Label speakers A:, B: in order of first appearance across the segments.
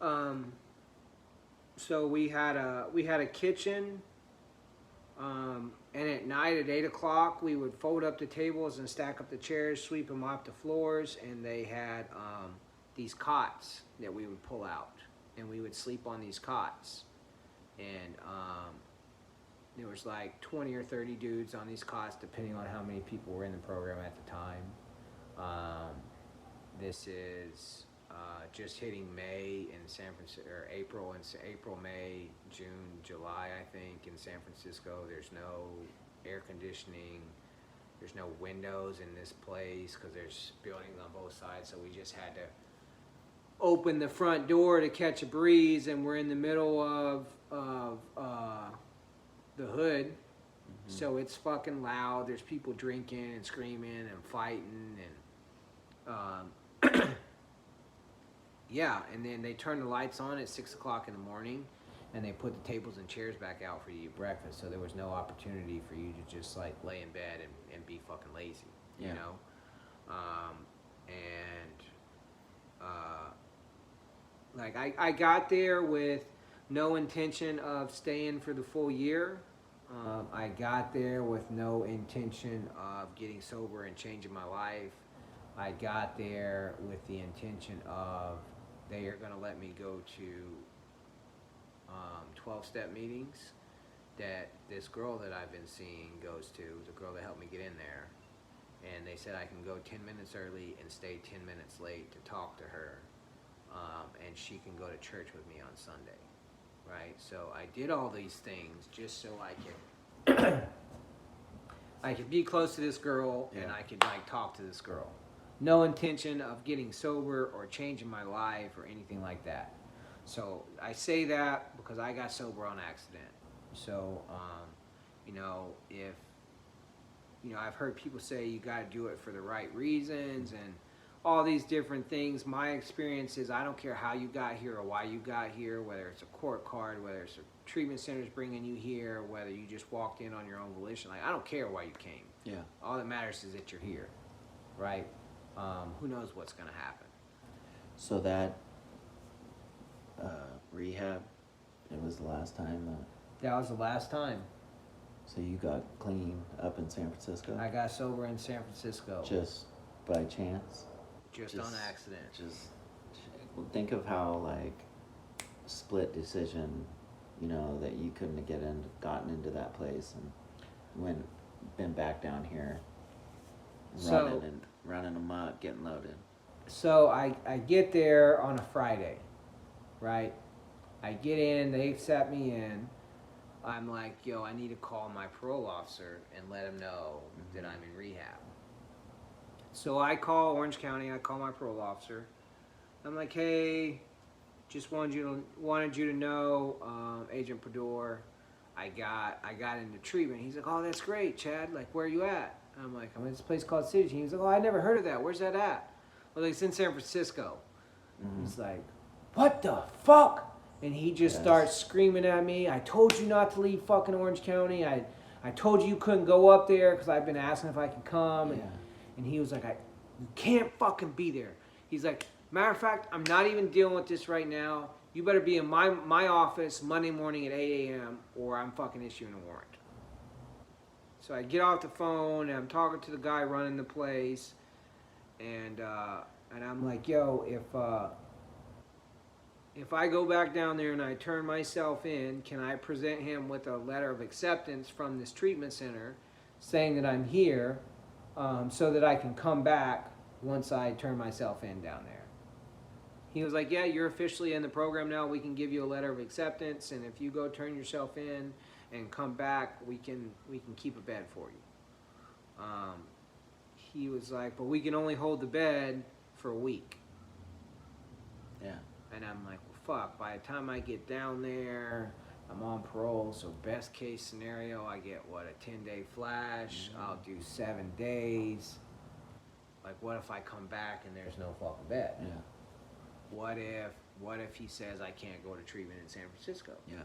A: Um, so we had a kitchen, and at night at 8 o'clock we would fold up the tables and stack up the chairs, sweep and mop the floors, and they had these cots that we would pull out, and we would sleep on these cots, and there was like 20 or 30 dudes on these cots, depending on how many people were in the program at the time. This is just hitting May in San Francisco, or April, May, June, July, I think, in San Francisco. There's no air conditioning. There's no windows in this place because there's buildings on both sides. So we just had to open the front door to catch a breeze, and we're in the middle of the hood. So it's fucking loud. There's people drinking and screaming and fighting and yeah. And then they turn the lights on at 6 o'clock in the morning, and they put the tables and chairs back out for you to eat breakfast. So there was no opportunity for you to just like lay in bed and be fucking lazy, you know. Like I got there with no intention of staying for the full year. I got there with no intention of getting sober and changing my life. I got there with the intention of they are going to let me go to 12-step meetings that this girl that I've been seeing goes to, the girl that helped me get in there. And they said I can go 10 minutes early and stay 10 minutes late to talk to her. And she can go to church with me on Sunday. Right? So I did all these things just so I could be close to this girl, and I could like talk to this girl. No intention of getting sober or changing my life or anything like that. So I say that because I got sober on accident. So, if, I've heard people say you got to do it for the right reasons and all these different things. My experience is I don't care how you got here or why you got here, whether it's a court card, whether it's a treatment center's bringing you here, whether you just walked in on your own volition. Like, I don't care why you came.
B: Yeah.
A: All that matters is that you're here, right? Who knows what's going to happen.
B: So that rehab, it was the last time
A: That was the last time.
B: So you got clean up in San Francisco?
A: I got sober in San Francisco.
B: Just by chance?
A: Just on accident.
B: Just think of how like split decision, that you couldn't have gotten into that place and been back down here, running amok, getting loaded.
A: So I get there on a Friday, right? I get in, they accept me in. I'm like, yo, I need to call my parole officer and let him know that I'm in rehab. So I call Orange County, I call my parole officer. I'm like, hey, just wanted you to know, Agent Pador, I got into treatment. He's like, oh, that's great, Chad. Like, where are you at? I'm like, I'm at this place called City. He's like, oh, I never heard of that. Where's that at? Well, it's in San Francisco. He's like, what the fuck? And he just starts screaming at me. I told you not to leave fucking Orange County. I told you couldn't go up there because I've been asking if I could come. And he was like, you can't fucking be there. He's like, matter of fact, I'm not even dealing with this right now. You better be in my office Monday morning at 8 a.m. or I'm fucking issuing a warrant. So I get off the phone and I'm talking to the guy running the place. And I'm like, yo, if I go back down there and I turn myself in, can I present him with a letter of acceptance from this treatment center saying that I'm here so that I can come back once I turn myself in down there? He was like, yeah, you're officially in the program now. We can give you a letter of acceptance, and if you go turn yourself in and come back, we can keep a bed for you. He was like, but we can only hold the bed for a week.
B: Yeah.
A: And I'm like, well, fuck, by the time I get down there, I'm on parole, so best case scenario, I get, a 10-day flash, I'll do 7 days. Like, what if I come back and there's no fucking bed?
B: Yeah.
A: What if he says I can't go to treatment in San Francisco?
B: Yeah.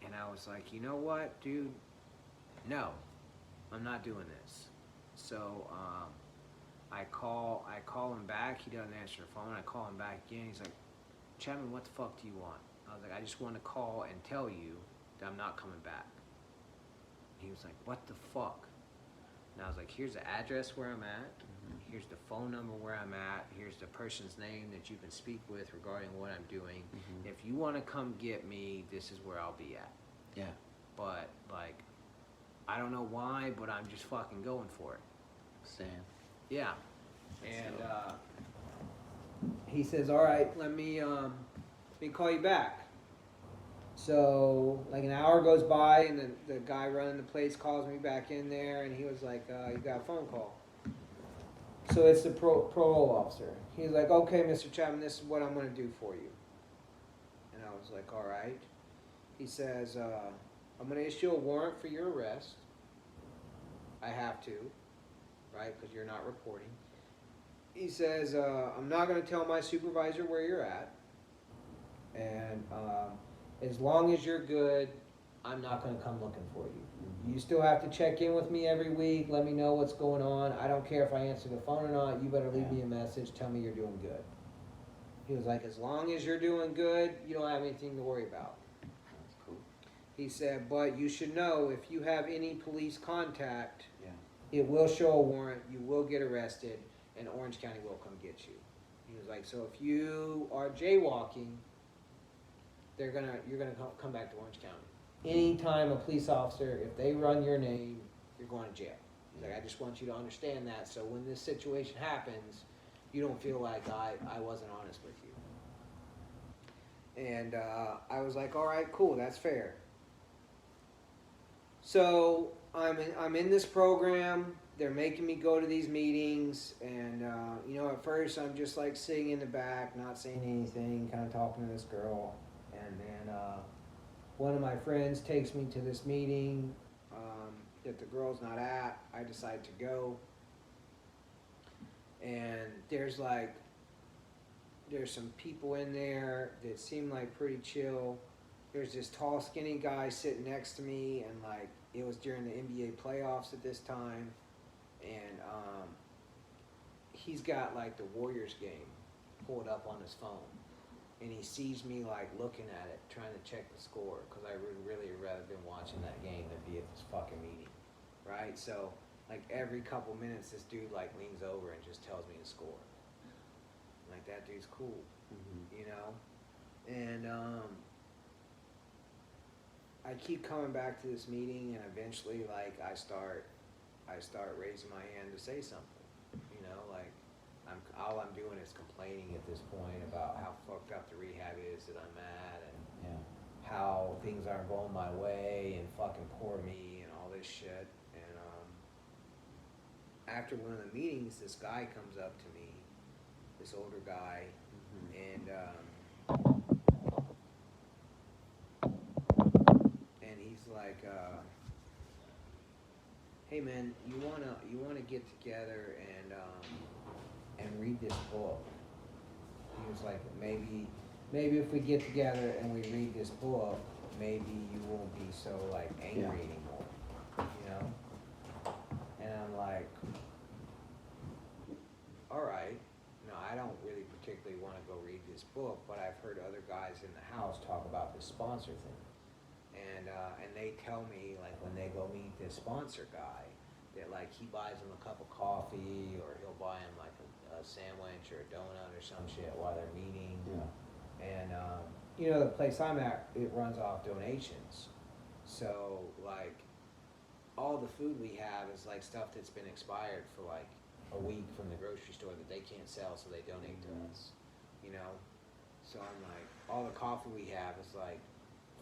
A: And I was like, you know what, dude? No, I'm not doing this. So, I call him back. He doesn't answer the phone. I call him back again. He's like, Chapman, what the fuck do you want? I was like, I just want to call and tell you that I'm not coming back. He was like, what the fuck? And I was like, here's the address where I'm at. Here's the phone number where I'm at. Here's the person's name that you can speak with regarding what I'm doing. If you want to come get me, this is where I'll be at.
B: Yeah.
A: But, like, I don't know why, but I'm just fucking going for it.
B: Same.
A: Yeah. And he says, all right, let me call you back. So, like, an hour goes by, and the guy running the place calls me back in there, and he was like, you got a phone call. So it's the parole officer. He's like, okay, Mr. Chapman, this is what I'm going to do for you. And I was like, all right. He says, I'm going to issue a warrant for your arrest. I have to, right, because you're not reporting. He says, I'm not going to tell my supervisor where you're at. And as long as you're good, I'm not going to come looking for you. You still have to check in with me every week. Let me know what's going on. I don't care if I answer the phone or not. You better leave me a message. Tell me you're doing good. He was like, as long as you're doing good, you don't have anything to worry about.
B: That's cool.
A: He said, but you should know if you have any police contact,
B: Yeah.
A: it will show a warrant. You will get arrested, and Orange County will come get you. He was like, so if you are jaywalking, you're gonna come back to Orange County. Anytime a police officer, if they run your name, you're going to jail. He's like, I just want you to understand that, so when this situation happens, you don't feel like I wasn't honest with you. And I was like, all right, cool, that's fair. So I'm in this program. They're making me go to these meetings, and at first I'm just like sitting in the back, not saying anything, kind of talking to this girl, and then one of my friends takes me to this meeting that the girl's not at. I decide to go, and there's some people in there that seem like pretty chill. There's this tall, skinny guy sitting next to me, and like it was during the NBA playoffs at this time, and he's got like the Warriors game pulled up on his phone. And he sees me like looking at it, trying to check the score, because I would really rather been watching that game than be at this fucking meeting, right? So like every couple minutes, this dude like leans over and just tells me the score. Like that dude's cool, you know. And I keep coming back to this meeting, and eventually like I start raising my hand to say something, you know, like. All I'm doing is complaining at this point about how fucked up the rehab is that I'm at, and how things aren't going my way, and fucking poor me, and all this shit. And after one of the meetings, this guy comes up to me, this older guy, and he's like, "Hey man, you wanna get together and read this book?" He was like, maybe if we get together and we read this book, maybe you won't be so like angry anymore, you know? And I'm like, all right. No, I don't really particularly want to go read this book, but I've heard other guys in the house talk about this sponsor thing, and they tell me like when they go meet this sponsor guy, that like he buys them a cup of coffee, or he'll buy them like a sandwich or a donut or some shit while they're meeting. And the place I'm at, it runs off donations. So like all the food we have is like stuff that's been expired for like a week from the grocery store that they can't sell, so they donate to us. You know? So I'm like, all the coffee we have is like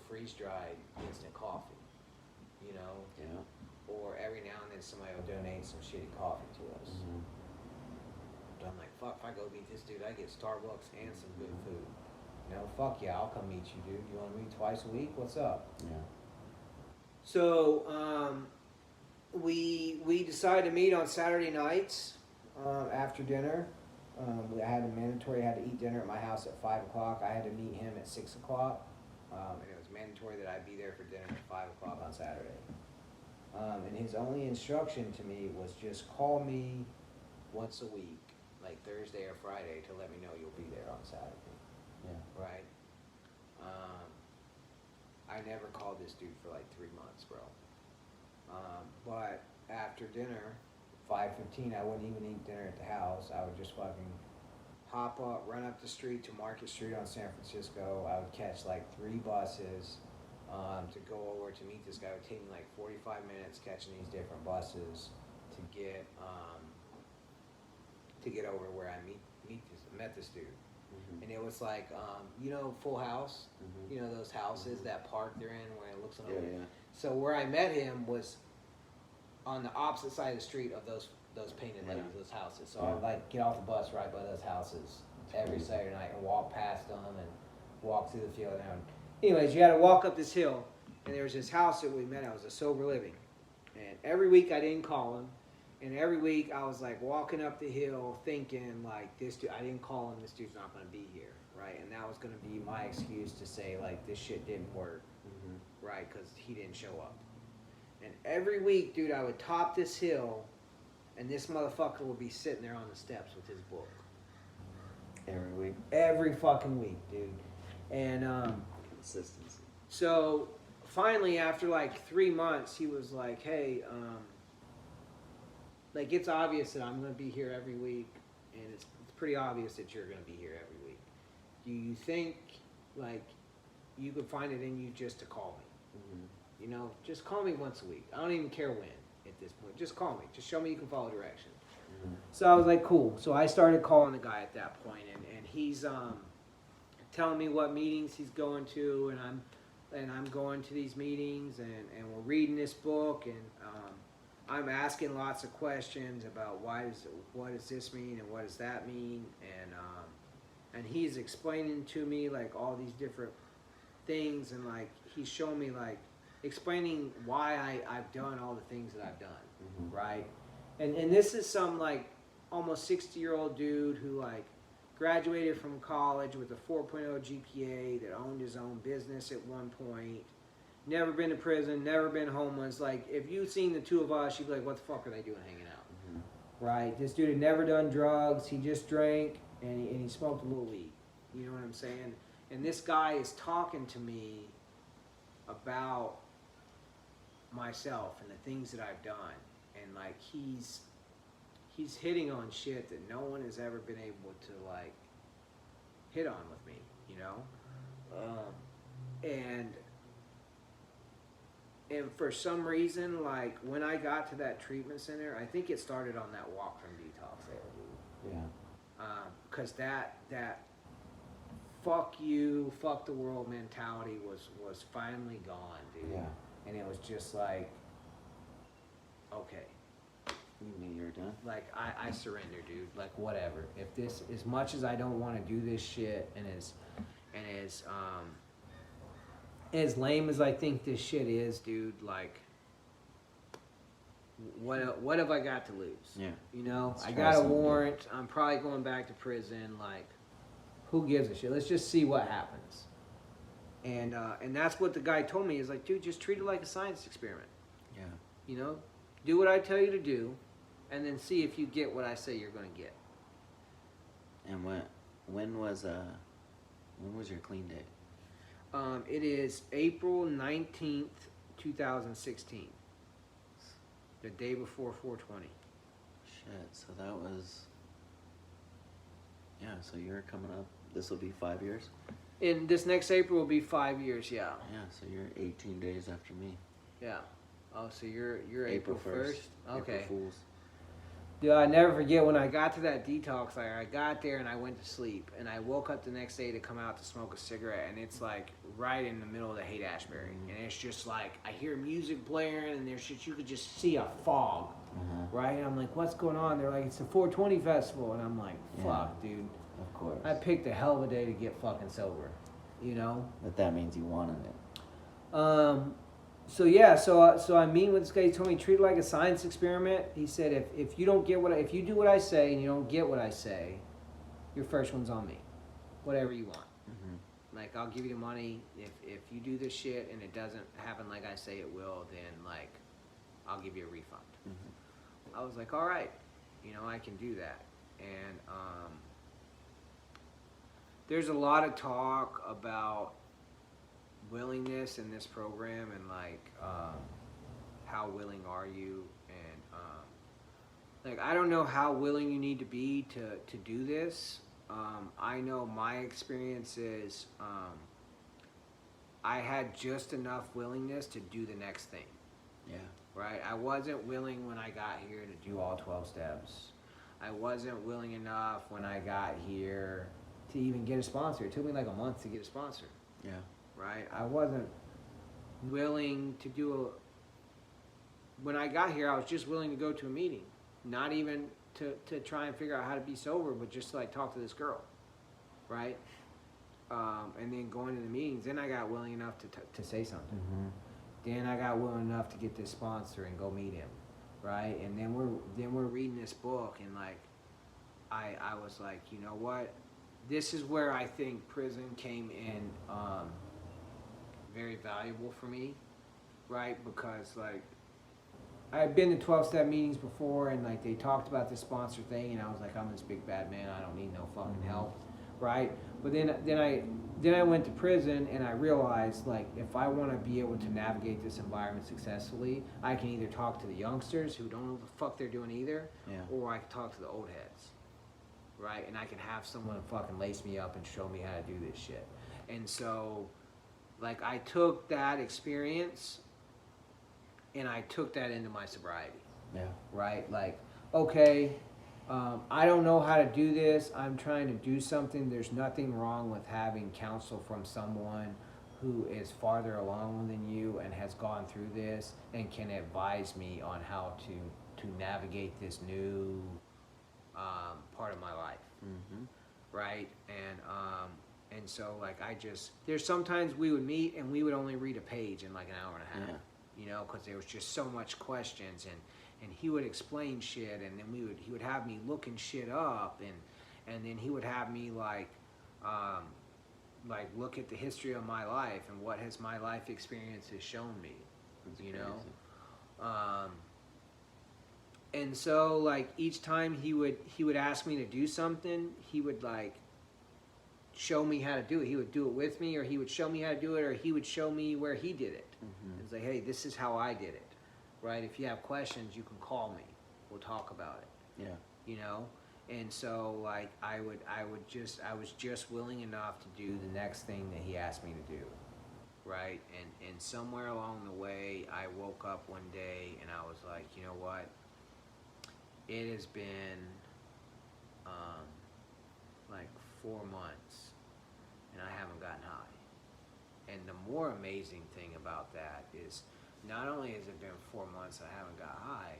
A: freeze-dried instant coffee. You know?
B: Yeah.
A: Or every now and then somebody will donate some shitty coffee to us. But I'm like, fuck, if I go meet this dude, I get Starbucks and some good food. You know, fuck yeah, I'll come meet you, dude. You want to meet twice a week? What's up?
B: Yeah.
A: So, we decided to meet on Saturday nights after dinner. I had to eat dinner at my house at 5 o'clock. I had to meet him at 6 o'clock. And it was mandatory that I be there for dinner at 5 o'clock on Saturday. And his only instruction to me was just call me once a week, like Thursday or Friday, to let me know you'll be there on Saturday.
B: Yeah.
A: Right? I never called this dude for like 3 months, bro. But after dinner, 5:15, I wouldn't even eat dinner at the house. I would just fucking hop up, run up the street to Market Street on San Francisco. I would catch like 3 buses to go over to meet this guy. It would take me like 45 minutes catching these different buses to get over where I met this dude.
B: Mm-hmm.
A: And it was like, Full House,
B: Mm-hmm.
A: those houses,
B: Mm-hmm.
A: that park they're in where it looks like.
B: Yeah, yeah.
A: So where I met him was on the opposite side of the street of those painted
B: Yeah.
A: ladies, those houses. So
B: Yeah.
A: I'd like get off the bus right by those houses every
B: crazy.
A: Saturday night and walk past them and walk through the field. And anyways, you had to walk up this hill, and there was this house that we met at. It was a sober living, and every week I didn't call him. And every week I was like walking up the hill thinking like this dude, I didn't call him, this dude's not going to be here, right? And that was going to be my excuse to say like this shit didn't work,
B: Mm-hmm.
A: right? Because he didn't show up. And every week, dude, I would top this hill and this motherfucker would be sitting there on the steps with his book.
B: Every week.
A: Every fucking week, dude. And
B: Consistency.
A: so finally after like 3 months, he was like, hey, like it's obvious that I'm going to be here every week, and it's pretty obvious that you're going to be here every week. Do you think like you could find it in you just to call me?
B: Mm-hmm.
A: Just call me once a week. I don't even care when at this point. Just call me. Just show me you can follow directions.
B: Mm-hmm.
A: So I was like, cool. So I started calling the guy at that point, and he's telling me what meetings he's going to, and I'm going to these meetings, and we're reading this book, and I'm asking lots of questions about what does this mean and what does that mean, and he's explaining to me like all these different things, and like he's showing me like explaining why I've done all the things that I've done,
B: Mm-hmm.
A: right? And this is some like almost 60-year-old dude who like graduated from college with a 4.0 GPA, that owned his own business at one point, never been to prison, never been homeless. Like if you've seen the two of us, you'd be like, what the fuck are they doing hanging out?
B: Mm-hmm.
A: Right? This dude had never done drugs. He just drank and he smoked a little weed. You know what I'm saying? And this guy is talking to me about myself and the things that I've done. And like he's hitting on shit that no one has ever been able to like hit on with me, and for some reason, like when I got to that treatment center, I think it started on that walk from detox there, dude.
B: Yeah.
A: Because that fuck you, fuck the world mentality was finally gone, dude.
B: Yeah.
A: And it was just like, okay.
B: You knew you were done.
A: Like I surrender, dude. Like whatever. If this, as much as I don't want to do this shit, and as lame as I think this shit is, dude. Like, what have I got to lose?
B: Yeah. Let's
A: I
B: try
A: got a
B: something
A: warrant. I'm probably going back to prison. Like, who gives a shit? Let's just see what happens. And that's what the guy told me. Is like, dude, just treat it like a science experiment.
B: Yeah.
A: Do what I tell you to do, and then see if you get what I say you're going to get.
B: And when was your clean date?
A: It is April 19th, 2016. The day before 420.
B: Shit. So that was. Yeah. So you're coming up. This will be 5 years.
A: And this next April will be 5 years. Yeah.
B: Yeah. So you're 18 days after me.
A: Yeah. Oh, so you're April 1st? Okay.
B: April Fools.
A: Dude, I never forget when I got to that detox. I got there and I went to sleep, and I woke up the next day to come out to smoke a cigarette, and it's like right in the middle of the Haight-Ashbury, and it's just like I hear music blaring, and there's just, you could just see a fog, right? And I'm like, what's going on? They're like, it's the 420 festival, and I'm like, fuck,
B: Yeah.
A: dude.
B: Of course.
A: I picked a hell of a day to get fucking sober,
B: But that means you wanted it.
A: So yeah, so I meet with this guy. He told me treat it like a science experiment. He said if you don't get if you do what I say and you don't get what I say, your first one's on me. Whatever you want.
B: Mm-hmm.
A: Like I'll give you the money. If you do this shit and it doesn't happen like I say it will, then like I'll give you a refund.
B: Mm-hmm.
A: I was like, all right. You know, I can do that. And there's a lot of talk about willingness in this program, and like how willing are you, and like I don't know how willing you need to be to do this. I know my experience is I had just enough willingness to do the next thing.
B: Yeah.
A: Right? I wasn't willing when I got here to do all 12 steps. I wasn't willing enough when I got here to even get a sponsor. It took me like a month to get a sponsor.
B: Yeah.
A: Right? I wasn't willing to do when I got here, I was just willing to go to a meeting. Not even to try and figure out how to be sober, but just to like talk to this girl. Right? And then going to the meetings, then I got willing enough to say something.
B: Mm-hmm.
A: Then I got willing enough to get this sponsor and go meet him, right? And then we're reading this book, and like I was like, you know what? This is where I think prison came in very valuable for me, right? Because like I've been to 12-step meetings before, and like they talked about this sponsor thing, and I was like, I'm this big bad man, I don't need no fucking help, right? But then I went to prison, and I realized like if I want to be able to navigate this environment successfully, I can either talk to the youngsters who don't know what the fuck they're doing either, or I can talk to the old heads, right? And I can have someone fucking lace me up and show me how to do this shit. And so like I took that experience and I took that into my sobriety.
B: Yeah.
A: Right? Like, okay, I don't know how to do this. I'm trying to do something. There's nothing wrong with having counsel from someone who is farther along than you and has gone through this and can advise me on how to navigate this new part of my life.
B: Mm-hmm.
A: Right? And so like there's sometimes we would meet and we would only read a page in like an hour and a half.
B: Yeah.
A: You know, because there was just so much questions, and he would explain shit, and then he would have me looking shit up, and then he would have me like look at the history of my life and what has my life experiences shown me.
B: That's
A: you
B: crazy.
A: know, and so like each time he would ask me to do something, he would like show me how to do it. He would do it with me, or he would show me how to do it, or he would show me where he did it.
B: Mm-hmm.
A: It's like, hey, this is how I did it, right? If you have questions, you can call me. We'll talk about it.
B: Yeah.
A: You know, and so like I was just willing enough to do the next thing that he asked me to do, right? And somewhere along the way, I woke up one day and I was like, you know what? It has been like 4 months, and I haven't gotten high. And the more amazing thing about that is not only has it been 4 months I haven't got high,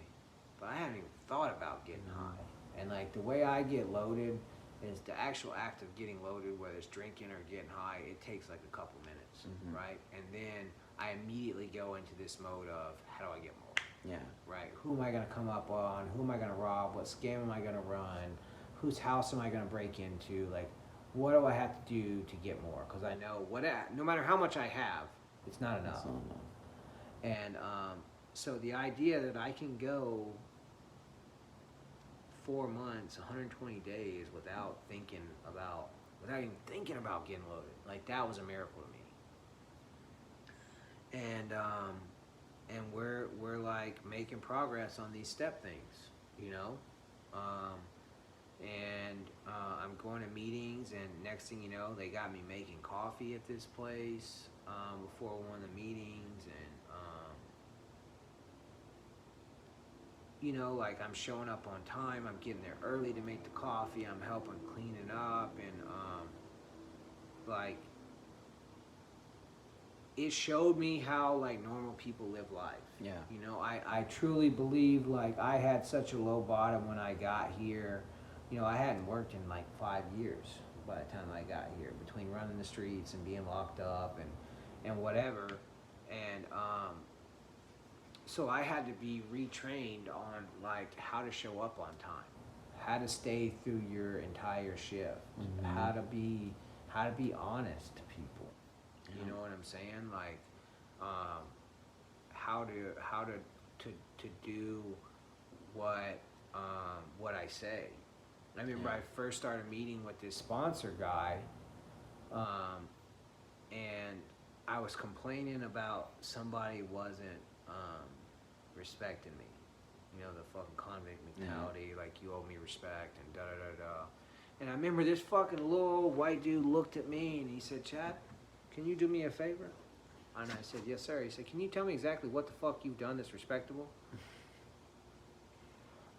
A: but I haven't even thought about getting high. And like the way I get loaded is the actual act of getting loaded, whether it's drinking or getting high, it takes like a couple minutes, right? And then I immediately go into this mode of how do I get more?
B: Yeah.
A: Right? Who am I going to come up on? Who am I going to rob? What scam am I going to run? Whose house am I going to break into? Like, what do I have to do to get more? Because I know no matter how much I have, it's not enough.
B: That's not enough.
A: And so the idea that I can go 4 months, 120 days without even thinking about getting loaded, like that was a miracle to me. And we're like making progress on these step things, you know. I'm going to meetings, and next thing you know, they got me making coffee at this place before one of the meetings, and you know, like I'm showing up on time, I'm getting there early to make the coffee, I'm helping clean it up, and like it showed me how like normal people live life.
B: Yeah.
A: You know, I truly believe like I had such a low bottom when I got here. You know, I hadn't worked in like 5 years by the time I got here, between running the streets and being locked up and whatever. And so I had to be retrained on like how to show up on time, how to stay through your entire shift, how to be honest to people. You know what I'm saying? Like how to do what I I say. I remember
B: Yeah.
A: I first started meeting with this sponsor guy, and I was complaining about somebody wasn't respecting me. You know, the fucking convict mentality, like you owe me respect and da da da da. And I remember this fucking little white dude looked at me and he said, Chad, can you do me a favor? And I said, yes, sir. He said, can you tell me exactly what the fuck you've done that's respectable?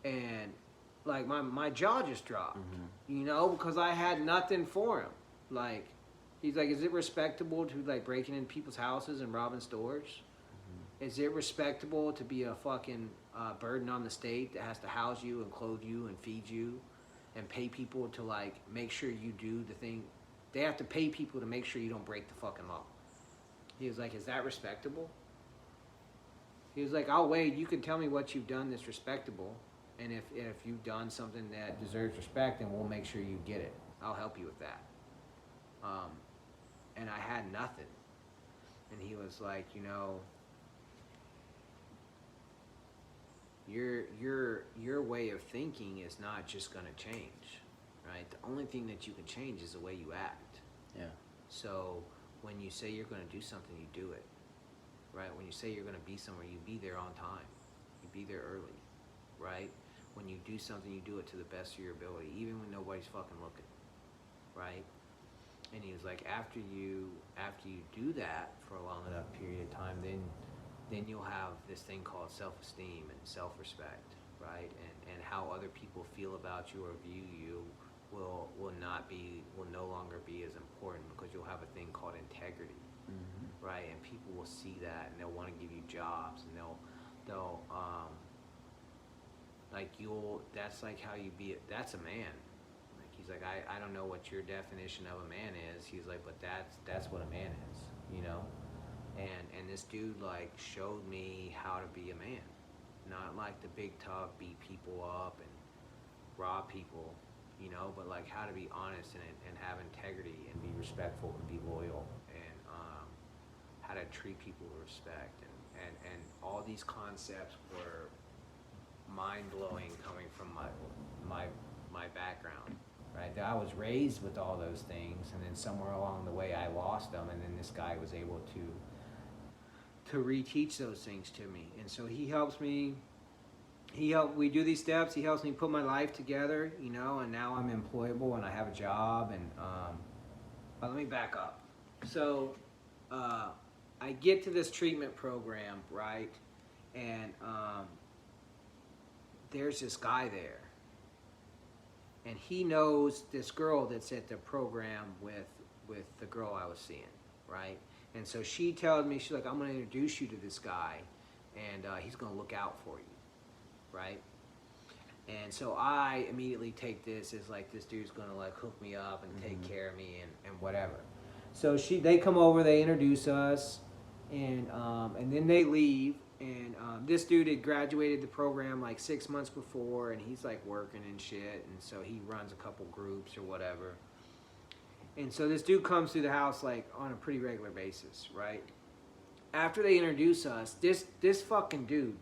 A: And like my jaw just dropped, you know, because I had nothing for him. Like, he's like, is it respectable to like breaking in people's houses and robbing stores? Is it respectable to be a fucking burden on the state that has to house you and clothe you and feed you and pay people to like make sure you do the thing? They have to pay people to make sure you don't break the fucking law. He was like, is that respectable? He was like, I'll wait. You can tell me what you've done that's respectable. And if you've done something that deserves respect, then we'll make sure you get it. I'll help you with that. And I had nothing. And he was like, you know, your way of thinking is not just going to change, right? The only thing that you can change is the way you act.
B: Yeah.
A: So when you say you're going to do something, you do it, right? When you say you're going to be somewhere, you be there on time. You be there early, right? When you do something, you do it to the best of your ability, even when nobody's fucking looking, right? And he was like, after you do that for a long enough period of time, then you'll have this thing called self-esteem and self-respect, right? And how other people feel about you or view you will no longer be as important because you'll have a thing called integrity, right? And people will see that and they'll want to give you jobs and they'll that's like how you be, that's a man. Like he's like, I don't know what your definition of a man is. He's like, but that's what a man is, you know? And this dude like showed me how to be a man. Not like the big talk, beat people up and rob people, you know, but like how to be honest and have integrity and be respectful and be loyal and how to treat people with respect and all these concepts were mind-blowing coming from my background, right? I was raised with all those things and then somewhere along the way I lost them and then this guy was able to reteach those things to me. And so he helps me, we do these steps, he helps me put my life together, you know, and now I'm employable and I have a job and but let me back up. So I get to this treatment program, right? And there's this guy there. And he knows this girl that's at the program with the girl I was seeing, right? And so she tells me, she's like, I'm going to introduce you to this guy, and he's going to look out for you, right? And so I immediately take this as like, this dude's going to like hook me up and take care of me and whatever. So they come over, they introduce us, and then they leave. And this dude had graduated the program like 6 months before, and he's like working and shit, and so he runs a couple groups or whatever. And so this dude comes through the house like on a pretty regular basis, right? After they introduce us, this fucking dude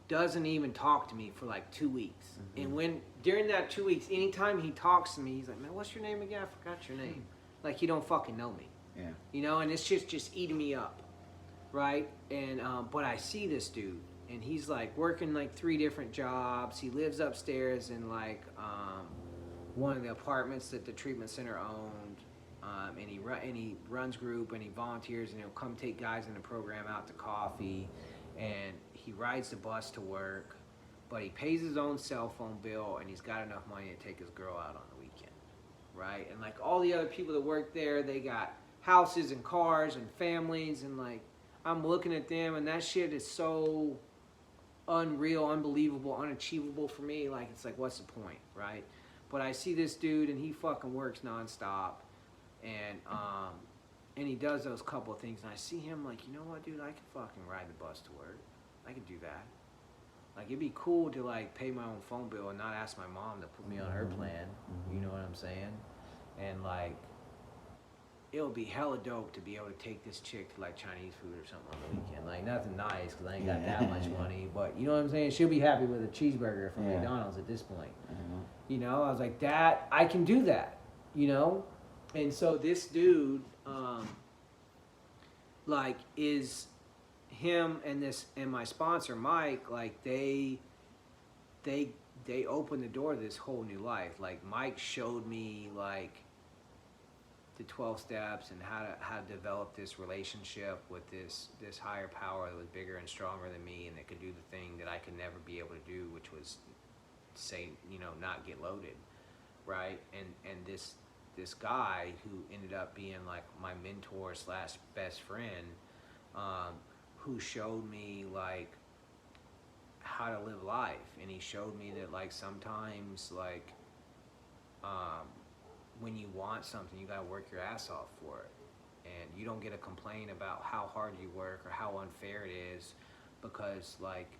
A: doesn't even talk to me for like 2 weeks. And when during that 2 weeks, anytime he talks to me, he's like, man, what's your name again? I forgot your name. Like he don't fucking know me.
B: Yeah.
A: You know, and it's just eating me up. Right? And but I see this dude and he's like working like 3 different jobs. He lives upstairs in like one of the apartments that the treatment center owned, and he runs group and he volunteers and he'll come take guys in the program out to coffee, and he rides the bus to work, but he pays his own cell phone bill and he's got enough money to take his girl out on the weekend, right? And like all the other people that work there, they got houses and cars and families, and like I'm looking at them and that shit is so unreal, unbelievable, unachievable for me. Like it's like, what's the point, right? But I see this dude and he fucking works nonstop, and he does those couple of things, and I see him like, you know what, dude, I could fucking ride the bus to work. I could do that. Like it'd be cool to like pay my own phone bill and not ask my mom to put me on her plan. You know what I'm saying? And like it'll be hella dope to be able to take this chick to like Chinese food or something on the weekend. Like nothing nice because I ain't got that much money, but you know what I'm saying? She'll be happy with a cheeseburger from McDonald's at this point. You know, I was like, that, I can do that, you know? And so this dude, like, is him and my sponsor, Mike, like, they opened the door to this whole new life. Like, Mike showed me, like, the 12 steps and how to develop this relationship with this higher power that was bigger and stronger than me and that could do the thing that I could never be able to do, which was say, you know, not get loaded, right? And this guy who ended up being like my mentor / best friend, who showed me like how to live life, and he showed me that like sometimes like when you want something, you gotta work your ass off for it, and you don't get to complain about how hard you work or how unfair it is, because like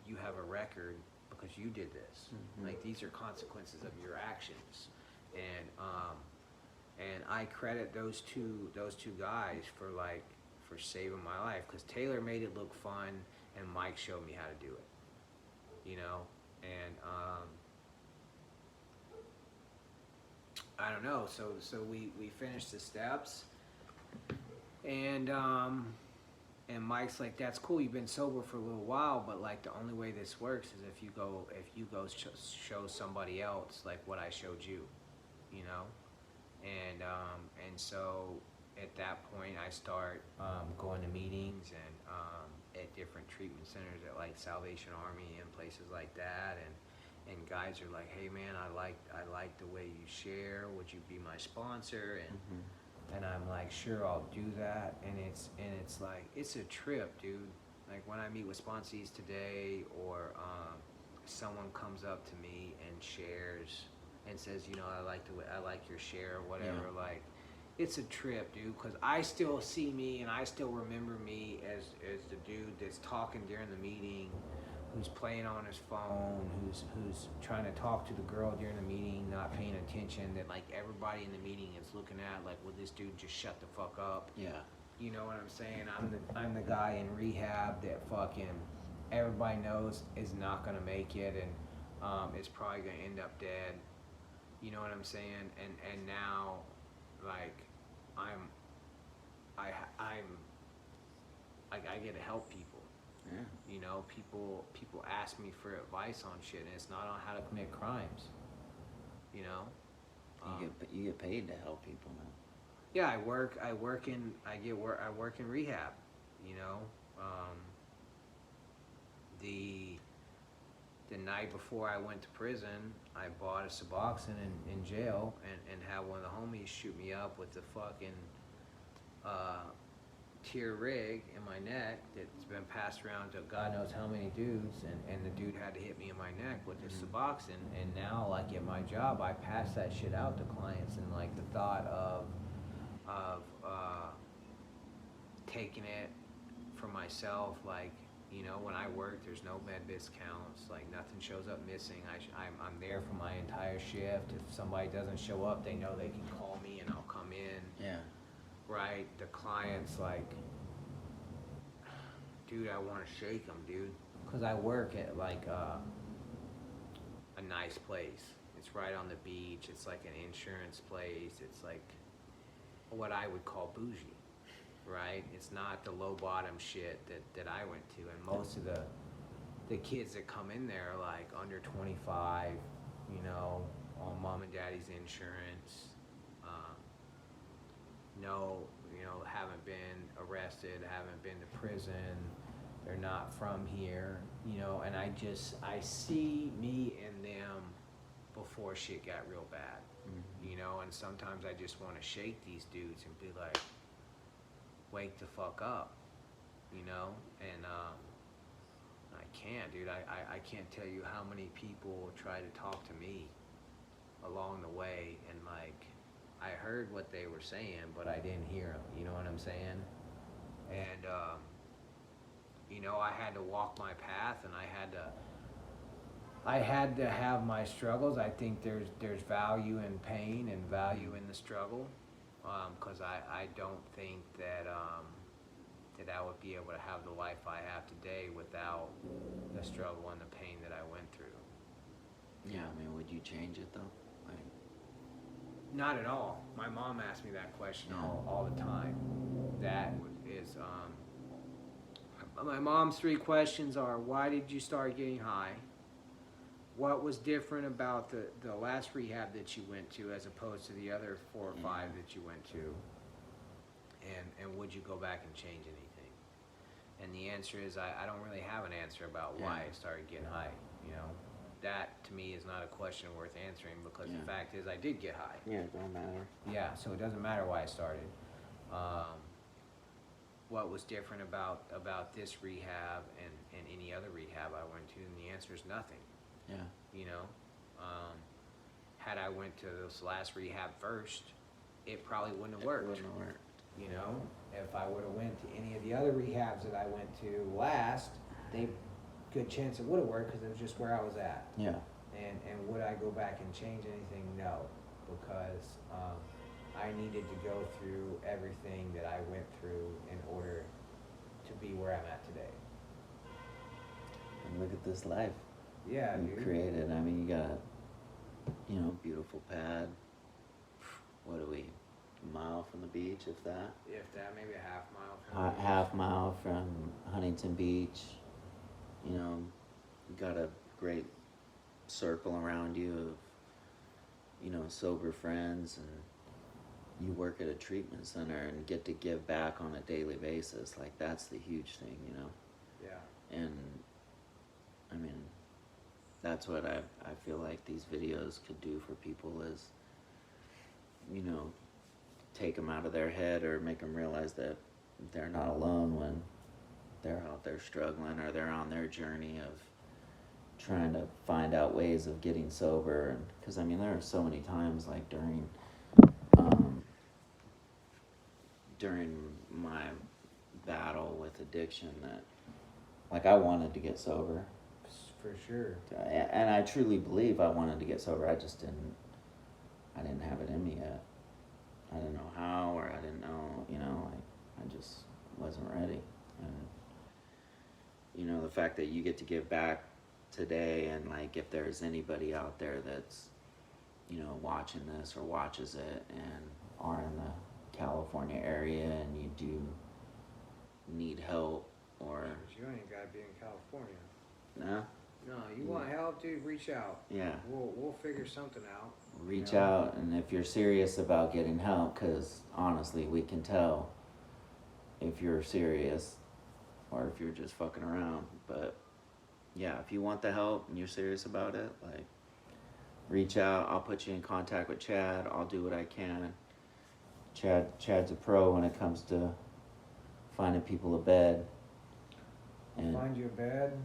A: you have a record because you did this. Like these are consequences of your actions, and I credit those two guys for saving my life, because Taylor made it look fun and Mike showed me how to do it, you know. And I don't know, so we finished the steps, and Mike's like, that's cool, you've been sober for a little while, but like the only way this works is if you go show somebody else like what I showed you, you know. And so at that point I start going to meetings and at different treatment centers at like Salvation Army and places like that, and guys are like, hey man, I like the way you share, would you be my sponsor? And I'm like, sure, I'll do that. And it's like, it's a trip, dude. Like when I meet with sponsees today, or someone comes up to me and shares and says, you know, I like your share or whatever, like it's a trip, dude, because I still see me and I still remember me as the dude that's talking during the meeting, who's playing on his phone, who's trying to talk to the girl during the meeting, not paying attention, that like everybody in the meeting is looking at like, will this dude just shut the fuck up? Yeah. You know what I'm saying? I'm the guy in rehab that fucking everybody knows is not gonna make it, and is probably gonna end up dead. You know what I'm saying? And now, like, I get to help people. Yeah. You know, people ask me for advice on shit, and it's not on how to commit crimes. You know,
B: you get paid to help people now.
A: Yeah, I work in rehab. You know, the night before I went to prison, I bought a Suboxone in jail and had one of the homies shoot me up with the fucking tear rig in my neck that's been passed around to God knows how many dudes, and the dude had to hit me in my neck with the Suboxone. And now, like at my job, I pass that shit out to clients, and like the thought of taking it for myself, like, you know, when I work, there's no med discounts, like nothing shows up missing. I'm there for my entire shift. If somebody doesn't show up, they know they can call me and I'll come in. Yeah. Right? The client's like, dude, I want to shake them, dude. Because I work at like a nice place. It's right on the beach. It's like an insurance place. It's like what I would call bougie. Right? It's not the low bottom shit that I went to, and most of the kids that come in there are like under 25, you know, on mom and daddy's insurance, haven't been arrested, haven't been to prison, they're not from here, you know, and I see me in them before shit got real bad, you know, and sometimes I just want to shake these dudes and be like, wake the fuck up, you know. And I can't, dude. I can't tell you how many people try to talk to me along the way, and like I heard what they were saying, but I didn't hear them. You know what I'm saying? And you know, I had to walk my path, and I had to have my struggles. I think there's value in pain and value in the struggle. 'cause I don't think that that I would be able to have the life I have today without the struggle and the pain that I went through.
B: Yeah, I mean, would you change it though? Like,
A: Not at all. My mom asked me that question
B: Yeah.
A: all the time. That is, my mom's three questions are: why did you start getting high? What was different about the last rehab that you went to as opposed to the other 4 or 5 that you went to? And would you go back and change anything? And the answer is I don't really have an answer about why I started getting high. You know, that to me is not a question worth answering because the fact is I did get high.
B: yeah, it don't matter.
A: Yeah, so it doesn't matter why I started. What was different about this rehab and any other rehab I went to? And the answer is nothing.
B: Yeah.
A: You know, had I went to this last rehab first, it probably wouldn't have worked.
B: It wouldn't have worked.
A: You know, if I would have went to any of the other rehabs that I went to last, good chance it would have worked because it was just where I was at.
B: Yeah.
A: And would I go back and change anything? No, because I needed to go through everything that I went through in order to be where I'm at today.
B: And look at this life
A: Yeah,
B: you
A: dude.
B: created. I mean, you got a, beautiful pad. What are we? A mile from the beach, if that?
A: If that, maybe a half mile from the beach.
B: Half mile from Huntington Beach. You got a great circle around you of, sober friends, and you work at a treatment center and get to give back on a daily basis. Like, that's the huge thing,
A: Yeah.
B: And, I mean, that's what I feel like these videos could do for people is, take them out of their head or make them realize that they're not alone when they're out there struggling or they're on their journey of trying to find out ways of getting sober. And because I mean, there are so many times like during my battle with addiction that like I wanted to get sober.
A: For sure.
B: And I truly believe I wanted to get sober. I didn't have it in me yet. I didn't know how, or I didn't know, I just wasn't ready. And, the fact that you get to give back today, and like if there's anybody out there that's, watching this or watches it and are in the California area and you do need help or...
A: You ain't gotta be in California.
B: No?
A: No, you want help, dude, reach out.
B: Yeah.
A: We'll figure something out.
B: Reach out, and if you're serious about getting help, because honestly, we can tell if you're serious or if you're just fucking around. But yeah, if you want the help and you're serious about it, like, reach out. I'll put you in contact with Chad. I'll do what I can. Chad's a pro when it comes to finding people a bed. And
A: Find you a bed.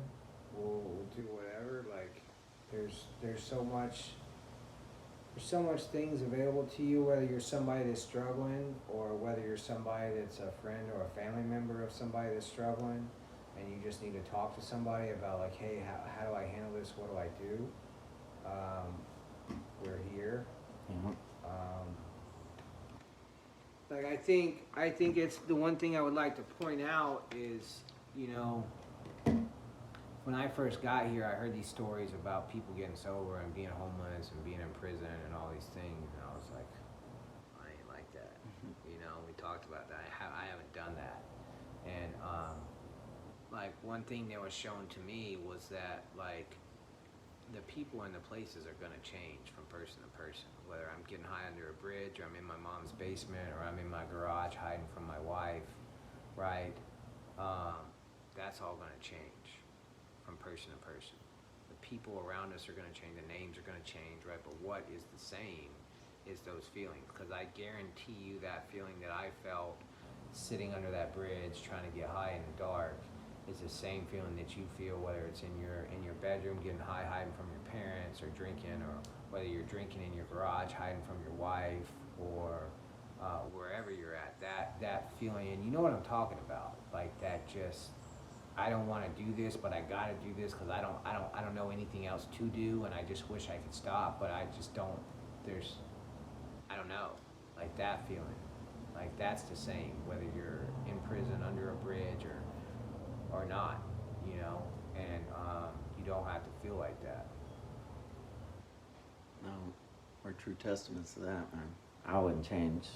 A: We'll do whatever. Like, there's so much things available to you, whether you're somebody that's struggling or whether you're somebody that's a friend or a family member of somebody that's struggling, and you just need to talk to somebody about like, hey, how do I handle this? What do I do? We're here. Like I think it's the one thing I would like to point out is, when I first got here, I heard these stories about people getting sober and being homeless and being in prison and all these things, and I was like, I ain't like that. We talked about that. I haven't done that. And like one thing that was shown to me was that like the people and the places are gonna change from person to person. Whether I'm getting high under a bridge, or I'm in my mom's basement, or I'm in my garage hiding from my wife, right? That's all gonna change from person to person. The people around us are going to change, the names are going to change, right? But what is the same is those feelings, because I guarantee you that feeling that I felt sitting under that bridge trying to get high in the dark is the same feeling that you feel whether it's in your bedroom getting high hiding from your parents or drinking, or whether you're drinking in your garage hiding from your wife, or wherever you're at. That feeling, and you know what I'm talking about, like that just, I don't want to do this, but I got to do this because I don't know anything else to do, and I just wish I could stop, but I just don't. I don't know, like that feeling. Like that's the same, whether you're in prison under a bridge or not, you know, and you don't have to feel like that.
B: No, we're true testaments to that, man. I wouldn't change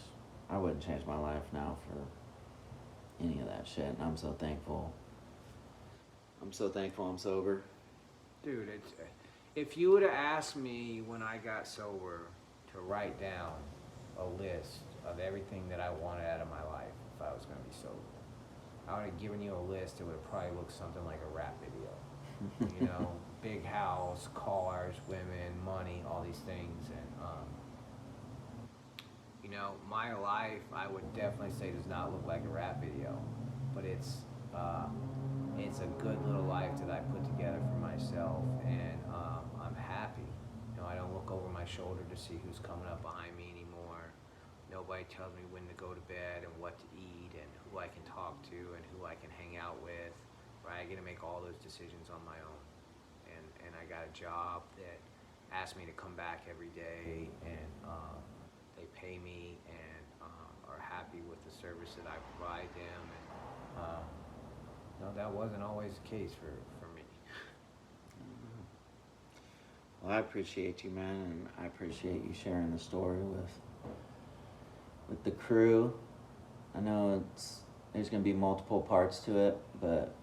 B: my life now for any of that shit. And I'm so thankful. I'm sober.
A: Dude, if you would have asked me when I got sober to write down a list of everything that I wanted out of my life if I was going to be sober, I would have given you a list that would have probably looked something like a rap video. You know, big house, cars, women, money, all these things. And, you know, my life, I would definitely say does not look like a rap video, but it's a good little life that I put together for myself, and I'm happy. You know, I don't look over my shoulder to see who's coming up behind me anymore. Nobody tells me when to go to bed and what to eat and who I can talk to and who I can hang out with. Right? I get to make all those decisions on my own. And I got a job that asks me to come back every day, and they pay me and are happy with the service that I provide them. And no, that wasn't always the case for me.
B: Well, I appreciate you, man, and I appreciate you sharing the story with the crew. I know there's gonna be multiple parts to it, but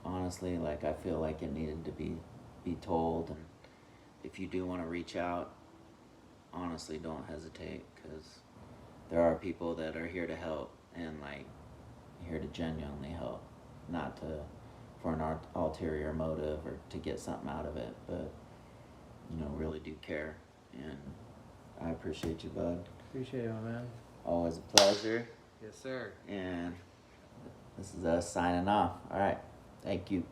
B: honestly, like, I feel like it needed to be told. And if you do want to reach out, honestly, don't hesitate, because there are people that are here to help and, like, here to genuinely help, not for an ulterior motive or to get something out of it, but, you know, really do care. And I appreciate you, bud.
A: Appreciate it, man.
B: Always a pleasure.
A: Yes, sir.
B: And this is us signing off. All right. Thank you.